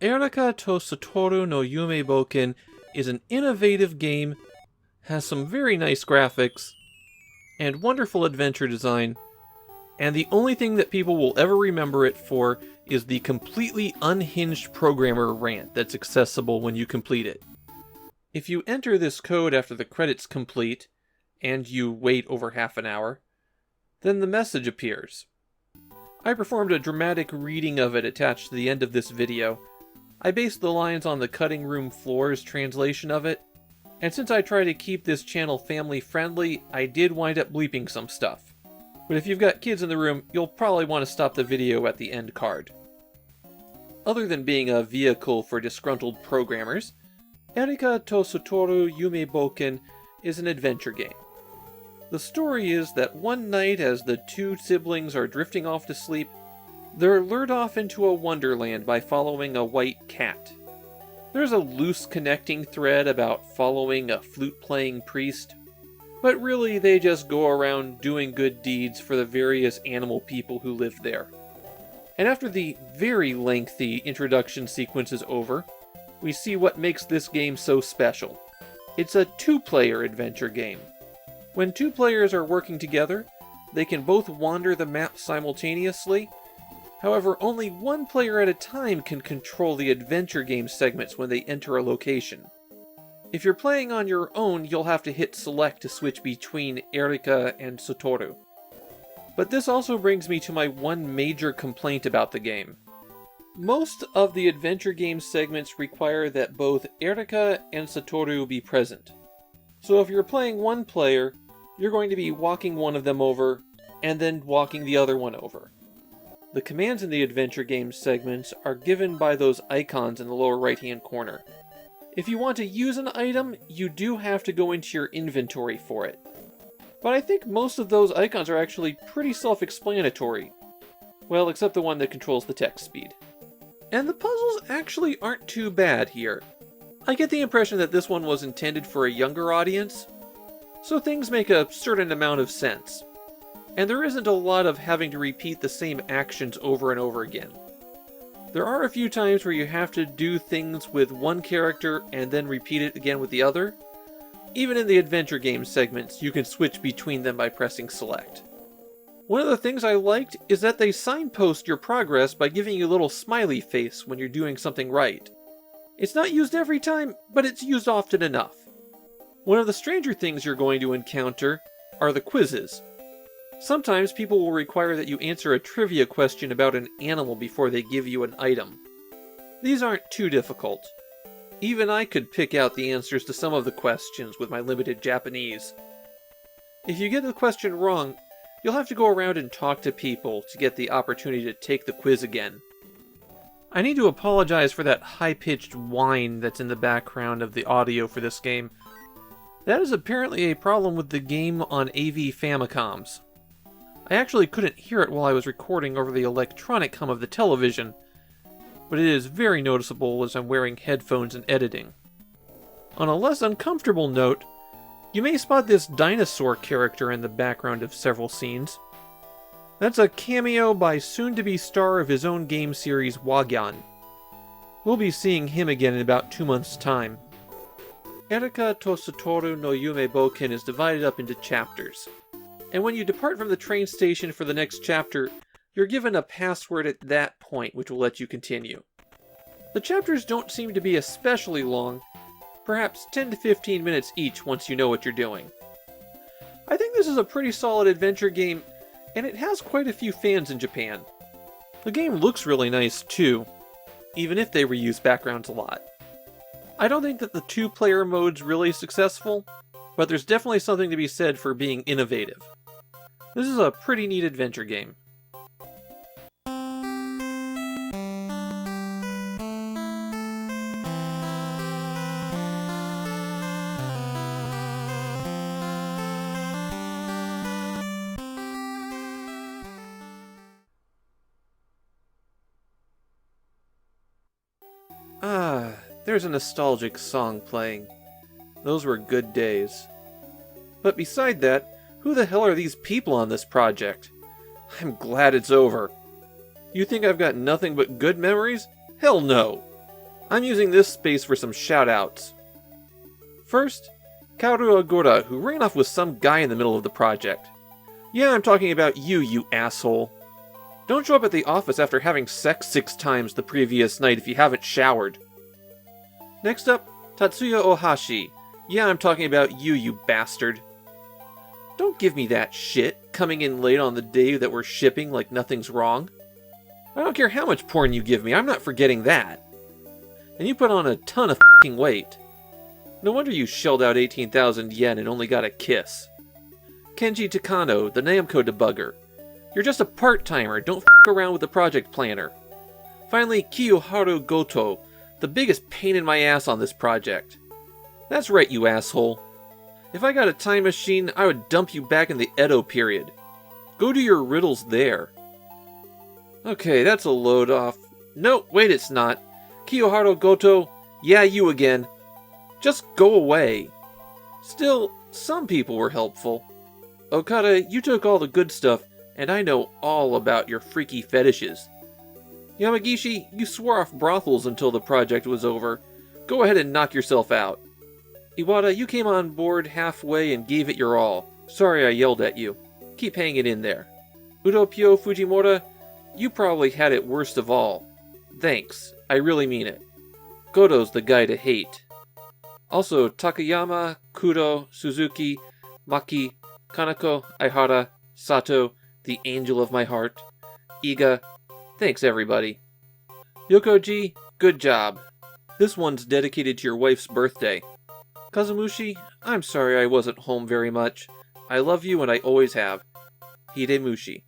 Erika to Satoru no Yume Bouken is an innovative game, has some very nice graphics, and wonderful adventure design, and the only thing that people will ever remember it for is the completely unhinged programmer rant that's accessible when you complete it. If you enter this code after the credits complete, and you wait over half an hour, then the message appears. I performed a dramatic reading of it attached to the end of this video. I based the lines on the Cutting Room Floor's translation of it, and since I try to keep this channel family friendly, I did wind up bleeping some stuff. But if you've got kids in the room, you'll probably want to stop the video at the end card. Other than being a vehicle for disgruntled programmers, Erika to Satoru Yume Bouken is an adventure game. The story is that one night as the two siblings are drifting off to sleep, they're lured off into a wonderland by following a white cat. There's a loose connecting thread about following a flute-playing priest, but really they just go around doing good deeds for the various animal people who live there. And after the very lengthy introduction sequence is over, we see what makes this game so special. It's a two-player adventure game. When two players are working together, they can both wander the map simultaneously. However, only one player at a time can control the adventure game segments when they enter a location. If you're playing on your own, you'll have to hit select to switch between Erika and Satoru. But this also brings me to my one major complaint about the game. Most of the adventure game segments require that both Erika and Satoru be present. So if you're playing one player, you're going to be walking one of them over, and then walking the other one over. The commands in the adventure game segments are given by those icons in the lower right-hand corner. If you want to use an item, you do have to go into your inventory for it. But I think most of those icons are actually pretty self-explanatory. Well, except the one that controls the text speed. And the puzzles actually aren't too bad here. I get the impression that this one was intended for a younger audience, so things make a certain amount of sense. And there isn't a lot of having to repeat the same actions over and over again. There are a few times where you have to do things with one character and then repeat it again with the other. Even in the adventure game segments, you can switch between them by pressing select. One of the things I liked is that they signpost your progress by giving you a little smiley face when you're doing something right. It's not used every time, but it's used often enough. One of the stranger things you're going to encounter are the quizzes. Sometimes people will require that you answer a trivia question about an animal before they give you an item. These aren't too difficult. Even I could pick out the answers to some of the questions with my limited Japanese. If you get the question wrong, you'll have to go around and talk to people to get the opportunity to take the quiz again. I need to apologize for that high-pitched whine that's in the background of the audio for this game. That is apparently a problem with the game on AV Famicoms. I actually couldn't hear it while I was recording over the electronic hum of the television, but it is very noticeable as I'm wearing headphones and editing. On a less uncomfortable note, you may spot this dinosaur character in the background of several scenes. That's a cameo by soon-to-be star of his own game series, Wagyan. We'll be seeing him again in about 2 months' time. Erika to Satoru no Yume Bouken is divided up into chapters, and when you depart from the train station for the next chapter, you're given a password at that point which will let you continue. The chapters don't seem to be especially long, perhaps 10 to 15 minutes each once you know what you're doing. I think this is a pretty solid adventure game, and it has quite a few fans in Japan. The game looks really nice too, even if they reuse backgrounds a lot. I don't think that the two-player mode's really successful, but there's definitely something to be said for being innovative. This is a pretty neat adventure game. Ah, there's a nostalgic song playing. Those were good days. But beside that, who the hell are these people on this project? I'm glad it's over. You think I've got nothing but good memories? Hell no! I'm using this space for some shoutouts. First, Kaoru Agora, who ran off with some guy in the middle of the project. Yeah, I'm talking about you, you asshole. Don't show up at the office after having sex 6 times the previous night if you haven't showered. Next up, Tatsuya Ohashi. Yeah, I'm talking about you, you bastard. Don't give me that shit, coming in late on the day that we're shipping like nothing's wrong. I don't care how much porn you give me, I'm not forgetting that. And you put on a ton of f***ing weight. No wonder you shelled out 18,000 yen and only got a kiss. Kenji Takano, the Namco debugger. You're just a part-timer, don't f*** around with the project planner. Finally, Kiyoharu Goto, the biggest pain in my ass on this project. That's right, you asshole. If I got a time machine, I would dump you back in the Edo period. Go do your riddles there. Okay, that's a load off. No, wait, it's not. Kiyoharu Goto, yeah, you again. Just go away. Still, some people were helpful. Okada, you took all the good stuff, and I know all about your freaky fetishes. Yamagishi, you swore off brothels until the project was over. Go ahead and knock yourself out. Iwata, you came on board halfway and gave it your all. Sorry I yelled at you. Keep hanging in there. Udopio Fujimura, you probably had it worst of all. Thanks, I really mean it. Goto's the guy to hate. Also, Takayama, Kuro, Suzuki, Maki, Kanako, Aihara, Sato, the angel of my heart. Iga, thanks everybody. Yokoji, good job. This one's dedicated to your wife's birthday. Kazumushi, I'm sorry I wasn't home very much. I love you and I always have. Hidemushi.